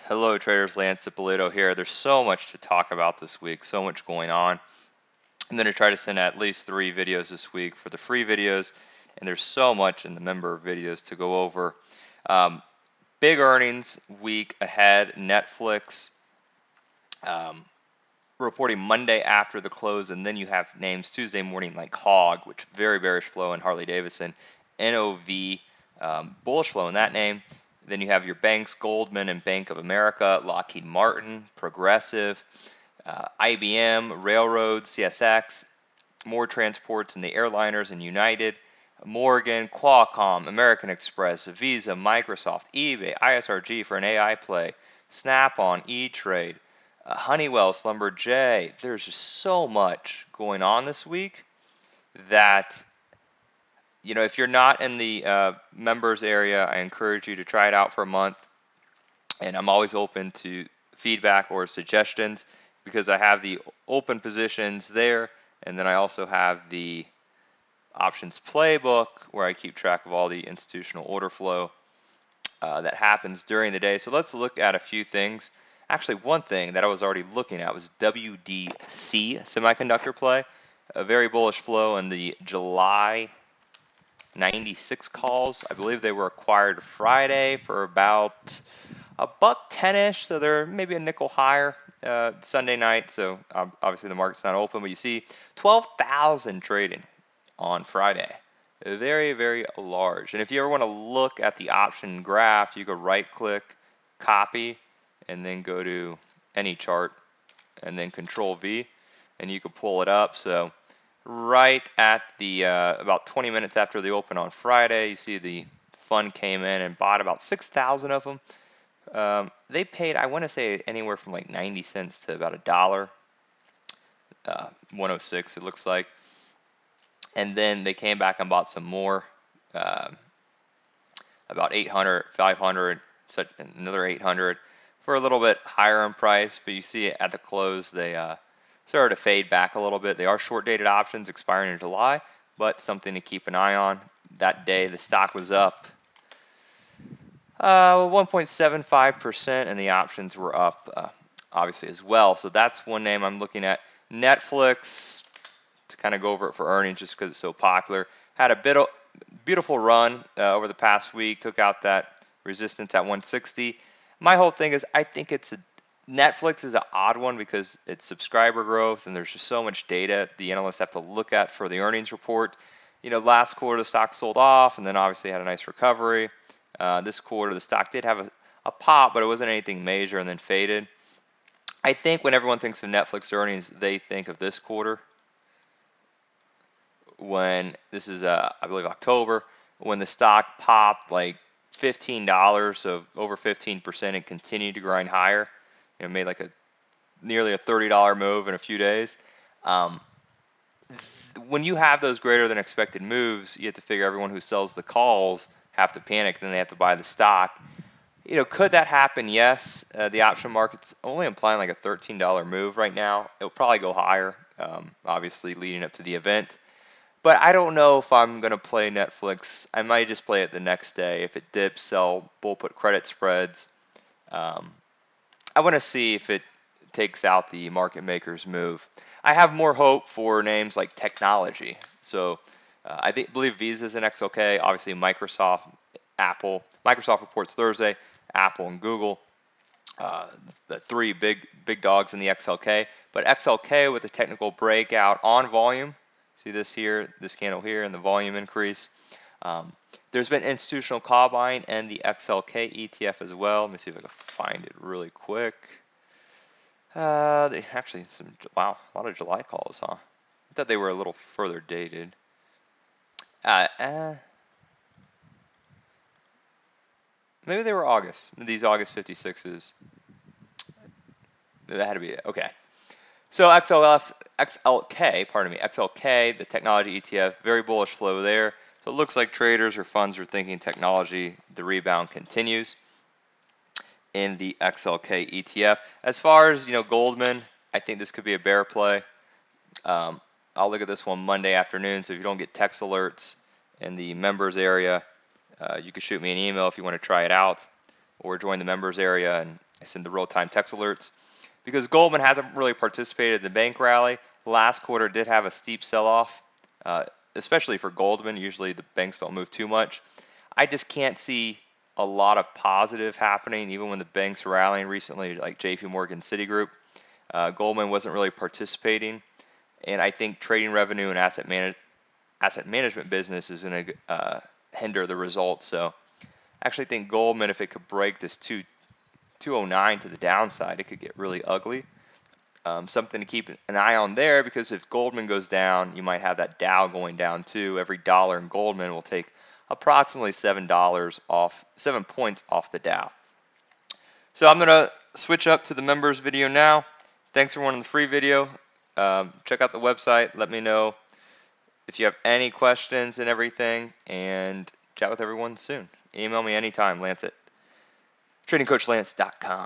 Hello traders, Lance Ippolito here. There's so much to talk about this week, so much going on. I'm going to try to send at least 3 videos this week for the free videos, and there's so much in the member videos to go over. Big earnings week ahead. Netflix reporting Monday after the close, and then you have names Tuesday morning like Hog, which very bearish flow, and Harley Davidson, NOV, bullish flow in that name. Then you have your banks, Goldman and Bank of America, Lockheed Martin, Progressive, IBM, Railroad, CSX, more transports in the airliners and United, Morgan, Qualcomm, American Express, Visa, Microsoft, eBay, ISRG for an AI play, Snap-on, E-Trade, Honeywell, Schlumberger. There's just so much going on this week that, if you're not in the members area, I encourage you to try it out for a month. And I'm always open to feedback or suggestions because I have the open positions there, and then I also have the options playbook where I keep track of all the institutional order flow that happens during the day. So let's look at a few things. Actually, one thing that I was already looking at was WDC semiconductor play, a very bullish flow in the July 96 calls. I believe they were acquired Friday for about $1.10-ish, so they're maybe a nickel higher Sunday night. So obviously the market's not open, but you see 12,000 trading on Friday. Very, very large. And if you ever want to look at the option graph, you go right click, copy, and then go to any chart, and then Control V, and you can pull it up. So right at the about 20 minutes after the open on Friday, you see the fund came in and bought about 6,000 of them. They paid, I want to say, anywhere from like 90 cents to about $1, 106 it looks like. And then they came back and bought some more, about 800, 500, such another 800 for a little bit higher in price. But you see at the close they started to fade back a little bit. They are short-dated options expiring in July, but something to keep an eye on. That day the stock was up 1.75%, and the options were up obviously as well. So that's one name I'm looking at. Netflix, to kind of go over it for earnings just because it's so popular, had a beautiful run over the past week, took out that resistance at 160. My whole thing is I think Netflix is an odd one because it's subscriber growth and there's just so much data the analysts have to look at for the earnings report. Last quarter the stock sold off and then obviously had a nice recovery. This quarter the stock did have a pop, but it wasn't anything major, and then faded. I think when everyone thinks of Netflix earnings, they think of this quarter. When this is I believe October, when the stock popped like $15 of over 15% and continued to grind higher, made like nearly a $30 move in a few days. When you have those greater than expected moves, you have to figure everyone who sells the calls have to panic, then they have to buy the stock. Could that happen? Yes. The option market's only implying like a $13 move right now. It'll probably go higher, obviously leading up to the event. But I don't know if I'm going to play Netflix. I might just play it the next day. If it dips, sell bull put credit spreads. I want to see if it takes out the market maker's move. I have more hope for names like technology. So I believe Visa is an XLK. Obviously Microsoft, Apple. Microsoft reports Thursday. Apple and Google, the 3 big dogs in the XLK. But XLK with a technical breakout on volume. See this here, this candle here, and the volume increase. There's been institutional call buying and the XLK ETF as well. Let me see if I can find it really quick. Actually, wow, a lot of July calls, huh? I thought they were a little further dated. Maybe they were August. These August 56s. That had to be it. Okay. So XLK, the technology ETF, very bullish flow there. So it looks like traders or funds are thinking technology, the rebound continues in the XLK ETF. As far as Goldman, I think this could be a bear play. I'll look at this one Monday afternoon. So if you don't get text alerts in the members area, you can shoot me an email if you want to try it out, or join the members area, and I send the real-time text alerts. Because Goldman hasn't really participated in the bank rally, last quarter did have a steep sell-off, especially for Goldman. Usually the banks don't move too much. I just can't see a lot of positive happening, even when the banks are rallying recently, like JP Morgan, Citigroup. Goldman wasn't really participating, and I think trading revenue and asset management business is going to hinder the results. So I actually think Goldman, if it could break this 209 to the downside, it could get really ugly. Something to keep an eye on there, because if Goldman goes down, you might have that Dow going down too. Every dollar in Goldman will take approximately $7 points off the Dow. So I'm gonna switch up to the members video now. Thanks everyone in the free video. Check out the website. Let me know if you have any questions and everything, and chat with everyone soon. Email me anytime, Lance at tradingcoachlance.com.